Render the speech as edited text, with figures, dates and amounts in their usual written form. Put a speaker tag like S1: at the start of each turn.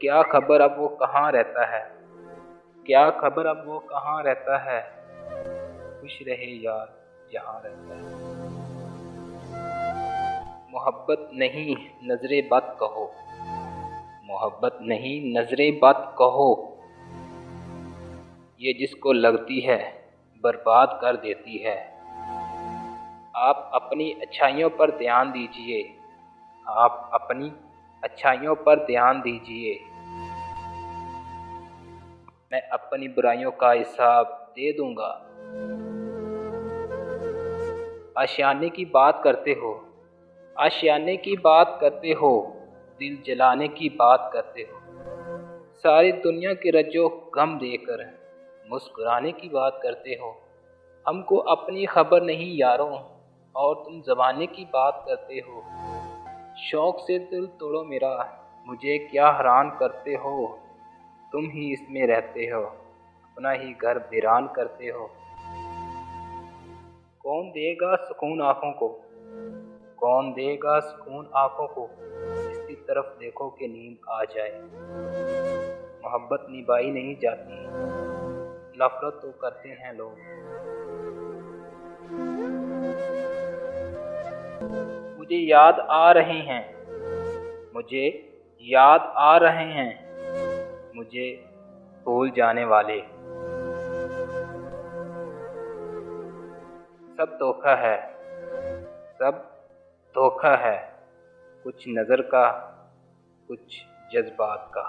S1: क्या खबर अब वो कहाँ रहता है, क्या खबर अब वो कहाँ रहता है, खुश रहे यार जहाँ रहता है। मोहब्बत नहीं नजरे बद कहो, मोहब्बत नहीं नजरे बद कहो, ये जिसको लगती है बर्बाद कर देती है। आप अपनी अच्छाइयों पर ध्यान दीजिए, आप अपनी अच्छाइयों पर ध्यान दीजिए, मैं अपनी बुराइयों का हिसाब दे दूंगा। आशियाने की बात करते हो, आशियाने की बात करते हो, दिल जलाने की बात करते हो, सारी दुनिया के रज्जो गम देकर मुस्कुराने की बात करते हो। हमको अपनी खबर नहीं यारों, और तुम ज़माने की बात करते हो। शौक़ से दिल तोड़ो मेरा, मुझे क्या हैरान करते हो। तुम ही इसमें रहते हो, अपना ही घर वीरान करते हो। कौन देगा सुकून आँखों को, कौन देगा सुकून आँखों को, इसकी तरफ देखो कि नींद आ जाए। मोहब्बत निभाई नहीं जाती, नफरत तो करते हैं लोग। मुझे याद आ रहे हैं, मुझे याद आ रहे हैं, मुझे भूल जाने वाले। सब धोखा है, सब धोखा है, कुछ नज़र का, कुछ जज्बात का।